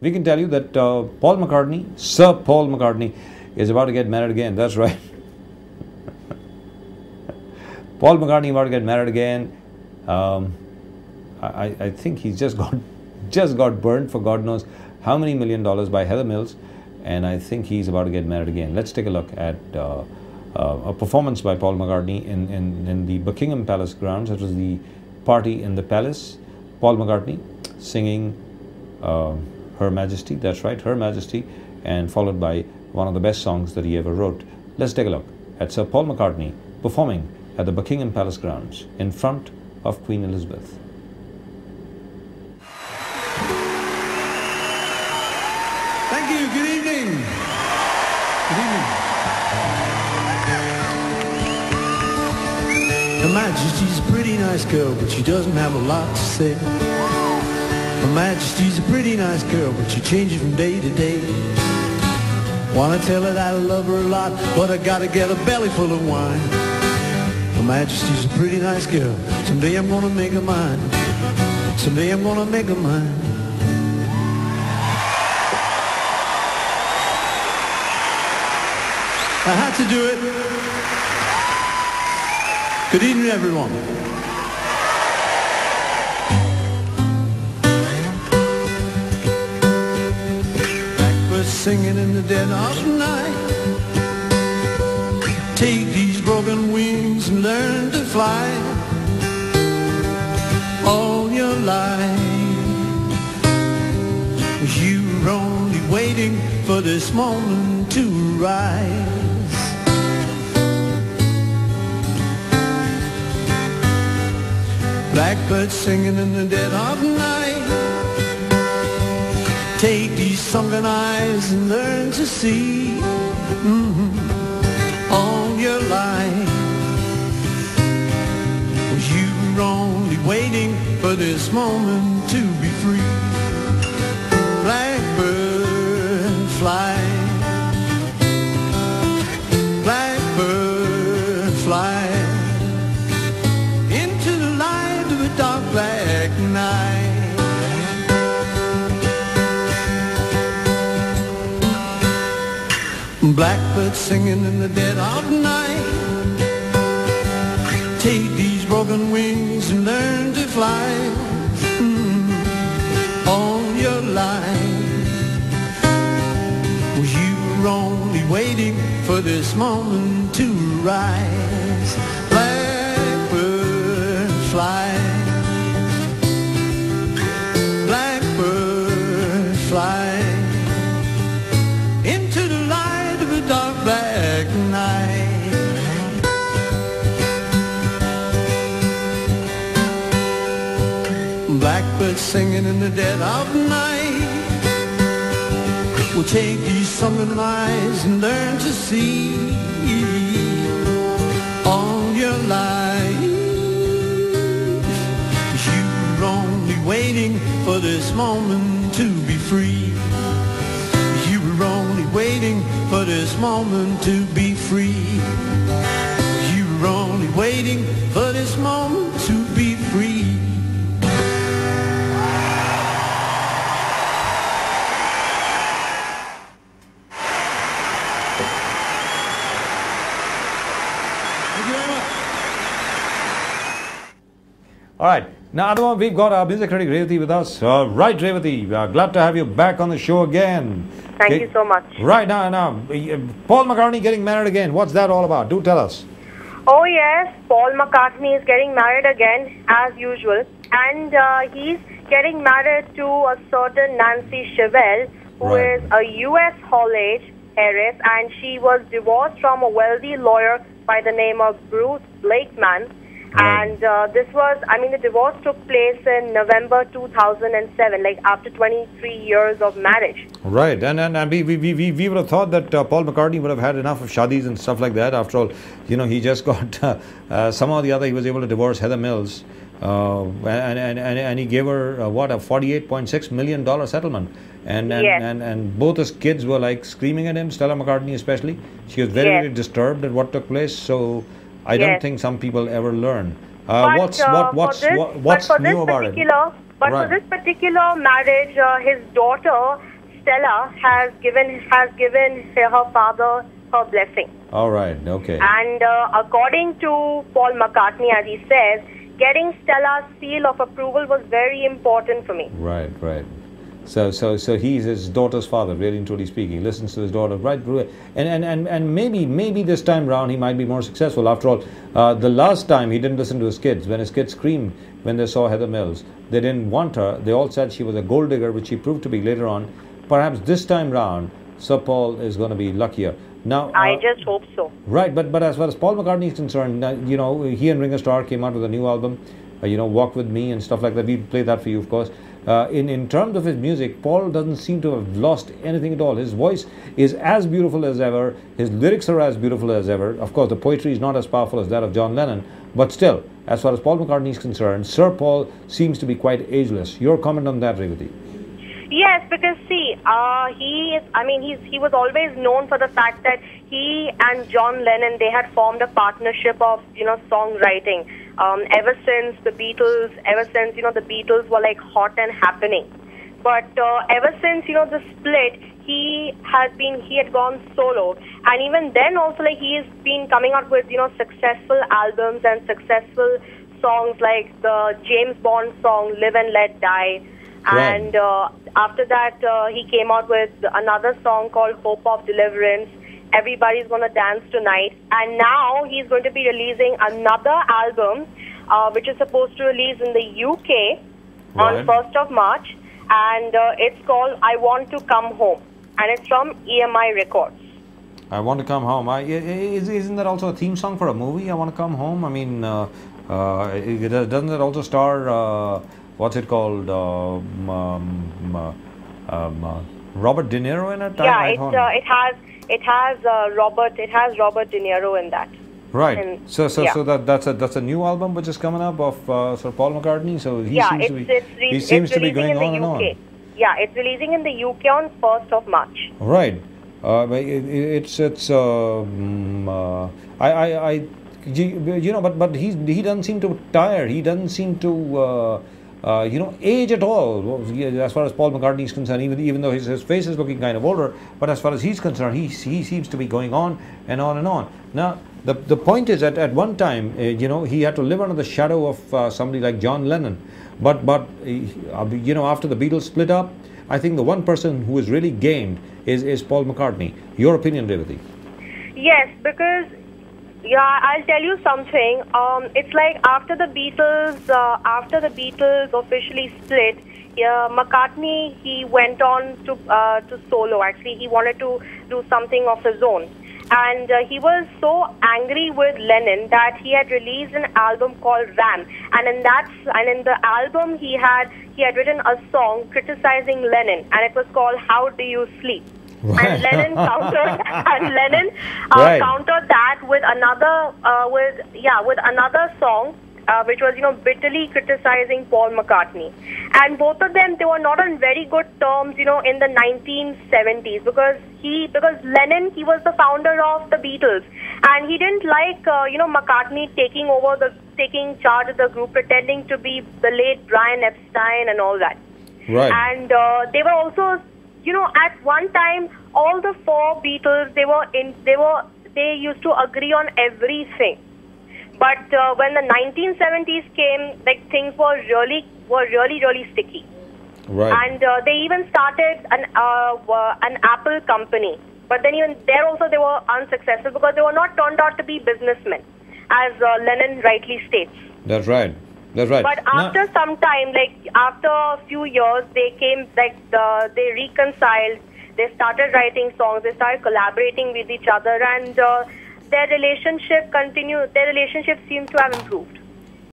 we can tell you that Paul McCartney, Sir Paul McCartney, is about to get married again. That's right. Paul McCartney about to get married again. I think he's just got burned for God knows how many $1 million by Heather Mills, and I think he's about to get married again. Let's take a look at a performance by Paul McCartney in the Buckingham Palace grounds. It was the party in the palace. Paul McCartney singing Her Majesty. That's right, Her Majesty, and followed by one of the best songs that he ever wrote. Let's take a look at Sir Paul McCartney performing at the Buckingham Palace grounds in front of Queen Elizabeth. Thank you. Good evening. Good evening. Her Majesty's a pretty nice girl, but she doesn't have a lot to say. Her Majesty's a pretty nice girl, but she changes from day to day. Wanna tell her that I love her a lot, but I gotta get a belly full of wine. Her Majesty's a pretty nice girl. Someday I'm gonna make her mine. Someday I'm gonna make her mine. I had to do it. Good evening, everyone. Blackbirds singing in the dead of night. Take these broken wings and learn to fly. All your life you were only waiting for this moment to rise. Blackbirds singing in the dead of night. Take these sunken eyes and learn to see. All your life you were only waiting for this moment to be free. Blackbird fly. Blackbird fly into the light of a dark black night. Blackbirds singing in the dead of night. Take these broken wings and learn to fly. All your life you were only waiting for this moment to rise. Blackbird fly. Blackbird fly into the light of a dark black night. Blackbirds singing in the dead of night. We'll take these sunken eyes and learn to see. All your life you were only waiting for this moment to be free. You were only waiting for this moment to be free. You were only waiting for this moment to be free. All right. Now, Adama, we've got our music critic Revati with us. Right, Revati, glad to have you back on the show again. Thank you so much. Right, now, Paul McCartney getting married again. What's that all about? Do tell us. Oh yes, Paul McCartney is getting married again, as usual. And he's getting married to a certain Nancy Shivel, who is a U.S. Hall-age heiress, and she was divorced from a wealthy lawyer by the name of Bruce Blakeman. Right. And the divorce took place in November 2007, like after 23 years of marriage. Right, and we would have thought that Paul McCartney would have had enough of shadis and stuff like that. After all, he just got, somehow or the other, he was able to divorce Heather Mills. And he gave her, a $48.6 million settlement. And both his kids were like screaming at him, Stella McCartney especially. She was very, very disturbed at what took place. So I don't think some people ever learn. What's new about it? But Right. for this particular marriage, his daughter Stella has given her father her blessing. All right. Okay. And according to Paul McCartney, as he says, getting Stella's seal of approval was very important for me. Right. Right. So he's his daughter's father, really and truly speaking. Listens to his daughter, right? And maybe this time round he might be more successful. After all, the last time he didn't listen to his kids. When his kids screamed when they saw Heather Mills, they didn't want her. They all said she was a gold digger, which she proved to be later on. Perhaps this time round, Sir Paul is going to be luckier. Now, I just hope so. right, but as far as Paul McCartney is concerned, he and Ringo Starr came out with a new album, Walk With Me and stuff like that. We play that for you, of course. In terms of his music, Paul doesn't seem to have lost anything at all. His voice is as beautiful as ever. His lyrics are as beautiful as ever. Of course, the poetry is not as powerful as that of John Lennon. But still, as far as Paul McCartney is concerned, Sir Paul seems to be quite ageless. Your comment on that, Revati? Yes, because see, he was always known for the fact that he and John Lennon, they had formed a partnership of, songwriting. Ever since the Beatles, the Beatles were like hot and happening. But ever since, the split, he had gone solo. And even then also, like, he's been coming out with, successful albums and successful songs like the James Bond song, Live and Let Die. Right. And after that, he came out with another song called Hope of Deliverance. Everybody's Gonna Dance Tonight. And now he's going to be releasing another album, which is supposed to release in the UK on 1st of March. And it's called I Want to Come Home. And it's from EMI Records. I Want to Come Home. Isn't that also a theme song for a movie, I Want to Come Home? I mean, doesn't it also star... what's it called? Robert De Niro in it? Yeah, it has Robert De Niro in that. Right. And, so that's a new album which is coming up of Sir Paul McCartney. So he seems to be going on and on. Yeah, it's releasing in the UK on 1st of March. Right. But he doesn't seem to tire. He doesn't seem to age at all. As far as Paul McCartney is concerned, even though his face is looking kind of older, but as far as he's concerned, he seems to be going on and on and on. Now, the point is that at one time, he had to live under the shadow of somebody like John Lennon. But after the Beatles split up, I think the one person who is really gained is Paul McCartney. Your opinion, Revati? Yes, because I'll tell you something. It's like after the Beatles officially split, McCartney, he went on to solo. Actually, he wanted to do something of his own, and he was so angry with Lennon that he had released an album called Ram, and in the album he had written a song criticizing Lennon, and it was called How Do You Sleep? Right. And Lennon countered that with another song, which was bitterly criticizing Paul McCartney, and both of them, they were not on very good terms in the 1970s because Lennon, he was the founder of the Beatles, and he didn't like McCartney taking charge of the group, pretending to be the late Brian Epstein and all that. Right. And they were also, at one time, all the four Beatles, they used to agree on everything. But when the 1970s came, like, things were really sticky. Right. And they even started an Apple company. But then even there also they were unsuccessful because they were not turned out to be businessmen, as Lennon rightly states. That's right. But after some time, like after a few years, they came, they reconciled. They started writing songs. They started collaborating with each other, and their relationship seemed to have improved.